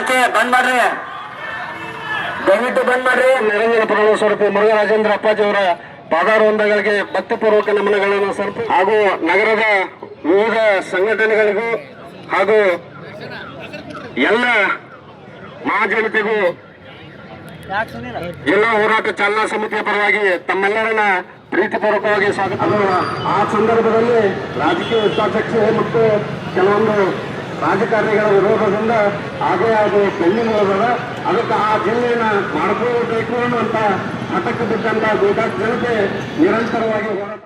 ಆಚೆ ಬಂದ್ ಮಾಡ್ರಿ, ದಯವಿಟ್ಟು ಬಂದ್ ಮಾಡ್ರಿ. ನಿರಂಜನ ಪುರಾಣ ಸ್ವರೂಪಿ ಮುರುಘರಾಜೇಂದ್ರ ಅಪ್ಪಾಜಿ ಅವರ ಪಾದಾರವಂದಗಳಿಗೆ ಭಕ್ತಿಪೂರ್ವಕ ನಮನಗಳನ್ನು ಸಮರ್ಪಿ ಹಾಗೂ ನಗರದ ವಿವಿಧ ಸಂಘಟನೆಗಳಿಗೂ ಹಾಗೂ ಎಲ್ಲ ಮಹಾಜನತೆಗೂ ಜಿಲ್ಲಾ ಹೋರಾಟ ಚಾಲನಾ ಸಮಿತಿಯ ಪರವಾಗಿ ತಮ್ಮೆಲ್ಲರನ್ನ ಪ್ರೀತಿಪೂರ್ವಕವಾಗಿ ಸ್ವಾಗತ. ಆ ಸಂದರ್ಭದಲ್ಲಿ ರಾಜಕೀಯ ಹಿತಾಸಕ್ತಿ ಮತ್ತು ಕೆಲವೊಂದು ರಾಜಕಾರಣಿಗಳ ವಿರೋಧದಿಂದ ಹಾಗೆ ಅದು ಬೆನ್ನಿನೋದದ ಅದಕ್ಕೆ ಆ ಜಿಲ್ಲೆಯನ್ನ ಮಾಡ್ಕೋಬೇಕು ಅನ್ನುವಂತ ಹಠಕ್ಕೆ ಬಿಟ್ಟಂತ ಗೋಕಾಕ್ ಜನತೆ ನಿರಂತರವಾಗಿ ಹೋರಾಟ.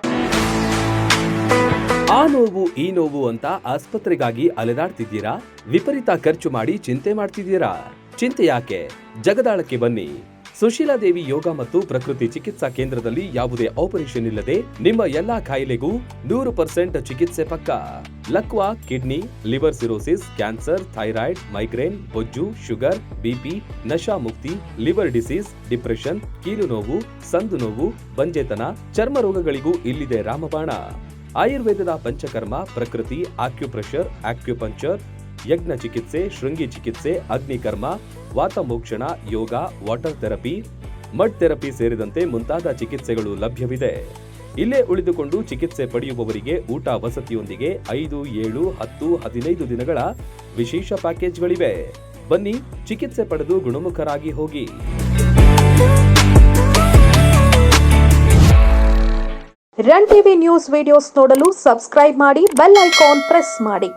ಆ ನೋವು ಈ ನೋವು ಅಂತ ಆಸ್ಪತ್ರೆಗಾಗಿ ಅಲೆದಾಡ್ತಿದ್ದೀರಾ? ವಿಪರೀತ ಖರ್ಚು ಮಾಡಿ ಚಿಂತೆ ಮಾಡ್ತಿದ್ದೀರಾ? ಚಿಂತೆ ಯಾಕೆ? ಜಗದಾಳಕ್ಕೆ ಬನ್ನಿ. ಸುಶೀಲಾದೇವಿ ಯೋಗ ಮತ್ತು ಪ್ರಕೃತಿ ಚಿಕಿತ್ಸಾ ಕೇಂದ್ರದಲ್ಲಿ ಯಾವುದೇ ಆಪರೇಷನ್ ಇಲ್ಲದೆ ನಿಮ್ಮ ಎಲ್ಲಾ ಕಾಯಿಲೆಗೂ 100% ಚಿಕಿತ್ಸೆ ಪಕ್ಕ. ಲಕ್ವಾ, kidney, liver cirrhosis, cancer, thyroid, migraine, ಬೊಜ್ಜು, ಶುಗರ್, ಬಿಪಿ, ನಶಾ ಮುಕ್ತಿ, ಲಿವರ್ ಡಿಸೀಸ್, ಡಿಪ್ರೆಷನ್, ಕೀಲು ನೋವು, ಸಂದು ನೋವು, ಬಂಜೆತನ, ಚರ್ಮ ರೋಗಗಳಿಗೂ ಇಲ್ಲಿದೆ ರಾಮಬಾಣ. ಆಯುರ್ವೇದದ ಪಂಚಕರ್ಮ, ಪ್ರಕೃತಿ, ಆಕ್ಯುಪ್ರೆಷರ್, ಆಕ್ಯುಪಂಕ್ಚರ್, ಯಜ್ಞ ಚಿಕಿತ್ಸೆ, ಶೃಂಗಿ ಚಿಕಿತ್ಸೆ, ಅಗ್ನಿಕರ್ಮ, ವಾತಮೋಕ್ಷಣ, ಯೋಗ, ವಾಟರ್ ಥೆರಪಿ, ಮಡ್ ಥೆರಪಿ ಸೇರಿದಂತೆ ಮುಂತಾದ ಚಿಕಿತ್ಸೆಗಳು ಲಭ್ಯವಿದೆ. ಇಲ್ಲೇ ಉಳಿದುಕೊಂಡು ಚಿಕಿತ್ಸೆ ಪಡೆಯುವವರಿಗೆ ಊಟ ವಸತಿಯೊಂದಿಗೆ 5, 7, 10, 15 ದಿನಗಳ ವಿಶೇಷ ಪ್ಯಾಕೇಜ್ಗಳಿವೆ. ಬನ್ನಿ, ಚಿಕಿತ್ಸೆ ಪಡೆದು ಗುಣಮುಖರಾಗಿ ಹೋಗಿ. ರನ್ ಟಿವಿ ನ್ಯೂಸ್ ವಿಡಿಯೋಸ್ ನೋಡಲು ಸಬ್ಸ್ಕ್ರೈಬ್ ಮಾಡಿ, ಬೆಲ್ ಐಕಾನ್ ಪ್ರೆಸ್ ಮಾಡಿ.